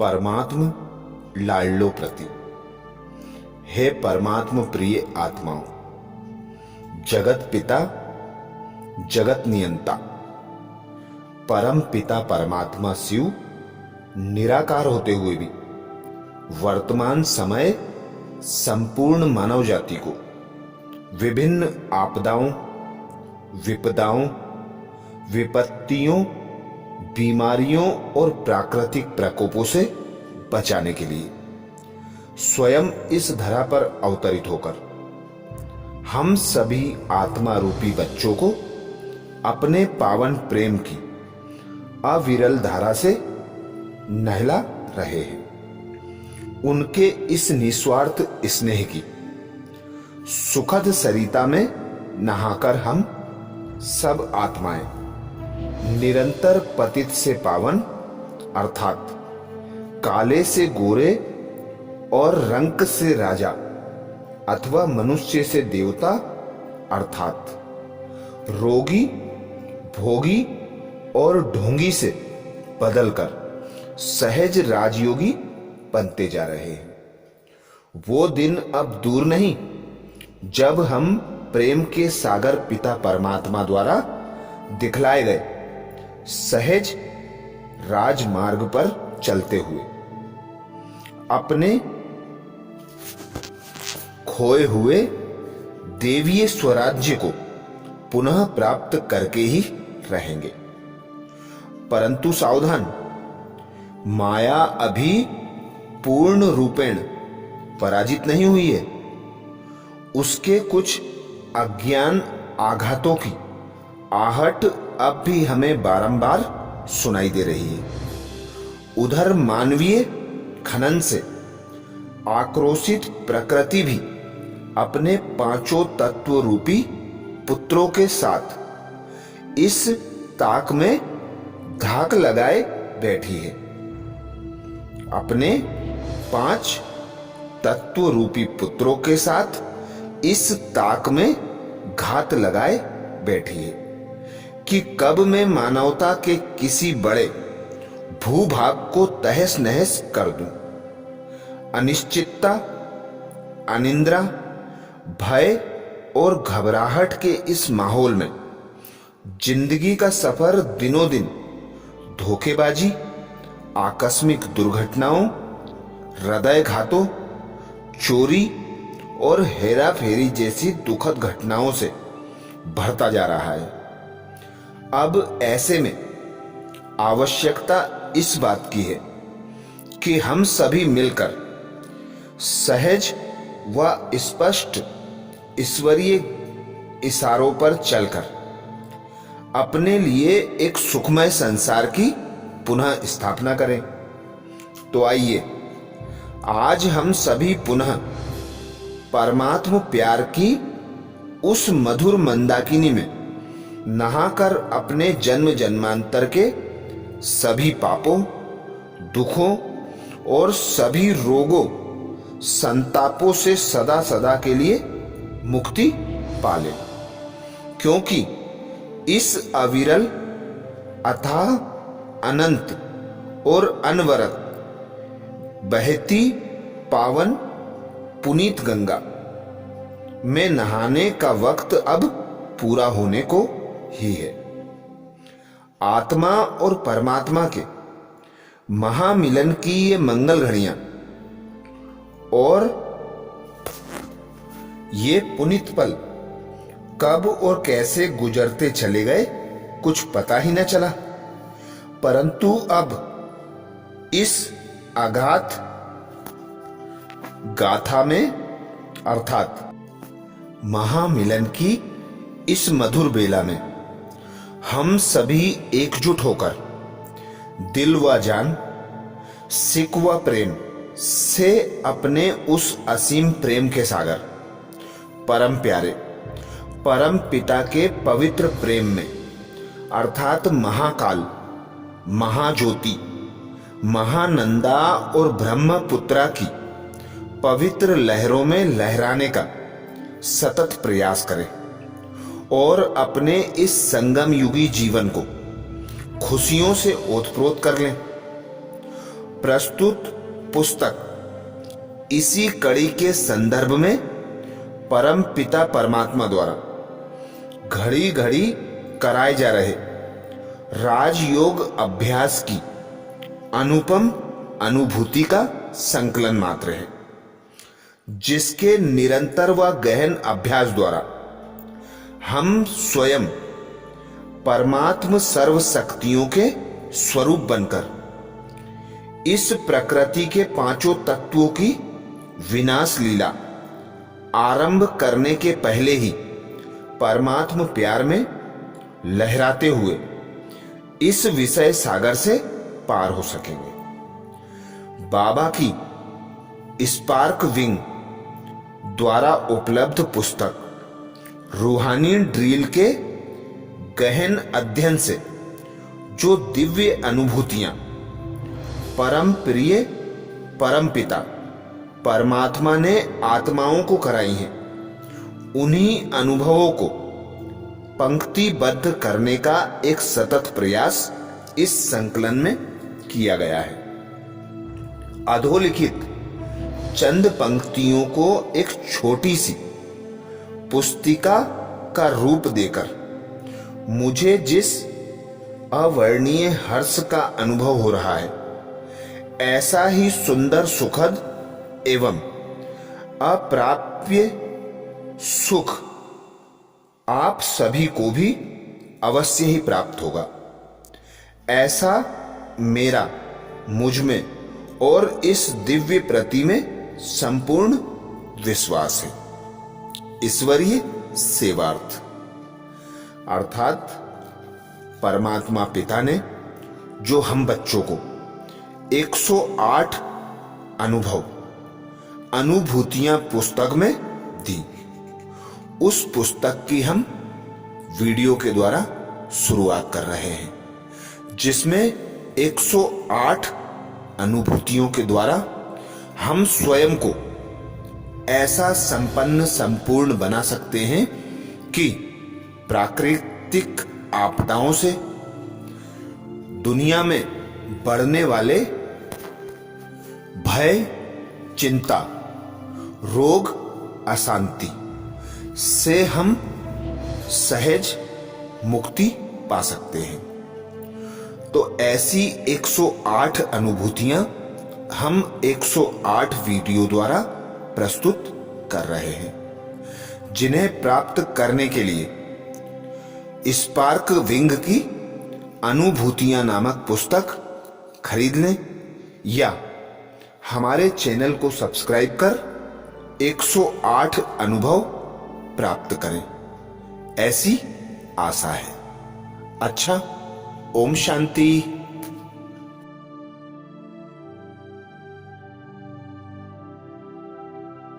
परमात्म लाडलो प्रति। हे परमात्म प्रिय आत्माओं, जगत पिता जगत नियंता परम पिता परमात्मा शिव निराकार होते हुए भी वर्तमान समय संपूर्ण मानव जाति को विभिन्न आपदाओं, विपदाओं, विपत्तियों, बीमारियों और प्राकृतिक प्रकोपों से बचाने के लिए स्वयं इस धरा पर अवतरित होकर हम सभी आत्मा रूपी बच्चों को अपने पावन प्रेम की अविरल धारा से नहला रहे हैं। उनके इस निस्वार्थ स्नेह की सुखद सरिता में नहाकर हम सब आत्माएं निरंतर पतित से पावन अर्थात काले से गोरे और रंक से राजा अथवा मनुष्य से देवता अर्थात रोगी, भोगी और ढोंगी से बदलकर सहज राजयोगी बनते जा रहे हैं। वो दिन अब दूर नहीं जब हम प्रेम के सागर पिता परमात्मा द्वारा दिखलाए गए सहज राजमार्ग पर चलते हुए अपने खोए हुए देवीय स्वराज्य को पुनः प्राप्त करके ही रहेंगे। परंतु सावधान, माया अभी पूर्ण रूपेण पराजित नहीं हुई है। उसके कुछ अज्ञान आघातों की आहट अब भी हमें बारंबार सुनाई दे रही है। उधर मानवीय खनन से आक्रोशित प्रकृति भी अपने पांचों तत्व रूपी पुत्रों के साथ इस ताक में धाक लगाए बैठी है। अपने 5 तत्व रूपी पुत्रों के साथ इस ताक में घात लगाए बैठी है कि कब मैं मानवता के किसी बड़े भूभाग को तहस नहस कर दूं। अनिश्चितता, अनिद्रा, भय और घबराहट के इस माहौल में जिंदगी का सफर दिनों दिन धोखेबाजी, आकस्मिक दुर्घटनाओं, हृदयघातों, चोरी और हेराफेरी जैसी दुखद घटनाओं से भरता जा रहा है। अब ऐसे में आवश्यकता इस बात की है कि हम सभी मिलकर सहज व स्पष्ट ईश्वरीय इशारों पर चलकर अपने लिए एक सुखमय संसार की पुनः स्थापना करें। तो आइए आज हम सभी पुनः परमात्म प्यार की उस मधुर मंदाकिनी में नहाकर अपने जन्म जन्मांतर के सभी पापों, दुखों और सभी रोगों, संतापों से सदा सदा के लिए मुक्ति पा लें। क्योंकि इस अविरल, अथाह, अनंत और अनवरत बहती पावन पुनीत गंगा में नहाने का वक्त अब पूरा होने को ही है। आत्मा और परमात्मा के महामिलन की ये मंगल घड़ियां और ये पुनीत पल कब और कैसे गुजरते चले गए कुछ पता ही न चला। परंतु अब इस अगाध गाथा में अर्थात महामिलन की इस मधुर बेला में हम सभी एकजुट होकर दिल व जान, सिक व प्रेम से अपने उस असीम प्रेम के सागर परम प्यारे परम पिता के पवित्र प्रेम में अर्थात महाकाल, महाज्योति, महानंदा और ब्रह्मपुत्रा की पवित्र लहरों में लहराने का सतत प्रयास करें और अपने इस संगम युगी जीवन को खुशियों से ओतप्रोत कर लें। प्रस्तुत पुस्तक इसी कड़ी के संदर्भ में परम पिता परमात्मा द्वारा घड़ी घड़ी कराए जा रहे राजयोग अभ्यास की अनुपम अनुभूति का संकलन मात्र है, जिसके निरंतर व गहन अभ्यास द्वारा हम स्वयं परमात्म सर्व शक्तियों के स्वरूप बनकर इस प्रकृति के पांचों तत्वों की विनाश लीला आरंभ करने के पहले ही परमात्म प्यार में लहराते हुए इस विषय सागर से पार हो सकेंगे। बाबा की स्पार्क विंग द्वारा उपलब्ध पुस्तक रूहानी ड्रिल के गहन अध्ययन से जो दिव्य अनुभूतियां परम प्रिय परम पिता परमात्मा ने आत्माओं को कराई हैं, उन्हीं अनुभवों को पंक्तिबद्ध करने का एक सतत प्रयास इस संकलन में किया गया है। अधोलिखित चंद पंक्तियों को एक छोटी सी पुस्तिका का रूप देकर मुझे जिस अवर्णीय हर्ष का अनुभव हो रहा है, ऐसा ही सुंदर सुखद एवं अप्राप्य सुख आप सभी को भी अवश्य ही प्राप्त होगा। ऐसा मेरा मुझ में और इस दिव्य प्रति में संपूर्ण विश्वास है। ईश्वरीय सेवार्थ अर्थात परमात्मा पिता ने जो हम बच्चों को 108 अनुभूतियां पुस्तक में दी, उस पुस्तक की हम वीडियो के द्वारा शुरुआत कर रहे हैं, जिसमें 108 अनुभूतियों के द्वारा हम स्वयं को ऐसा संपन्न संपूर्ण बना सकते हैं कि प्राकृतिक आपदाओं से, दुनिया में बढ़ने वाले भय, चिंता, रोग, अशांति से हम सहज मुक्ति पा सकते हैं। तो ऐसी 108 अनुभूतियां हम 108 वीडियो द्वारा प्रस्तुत कर रहे हैं, जिन्हें प्राप्त करने के लिए स्पार्क विंग की अनुभूतियां नामक पुस्तक खरीद लें या हमारे चैनल को सब्सक्राइब कर 108 अनुभव प्राप्त करें, ऐसी आशा है। अच्छा, ओम शांति।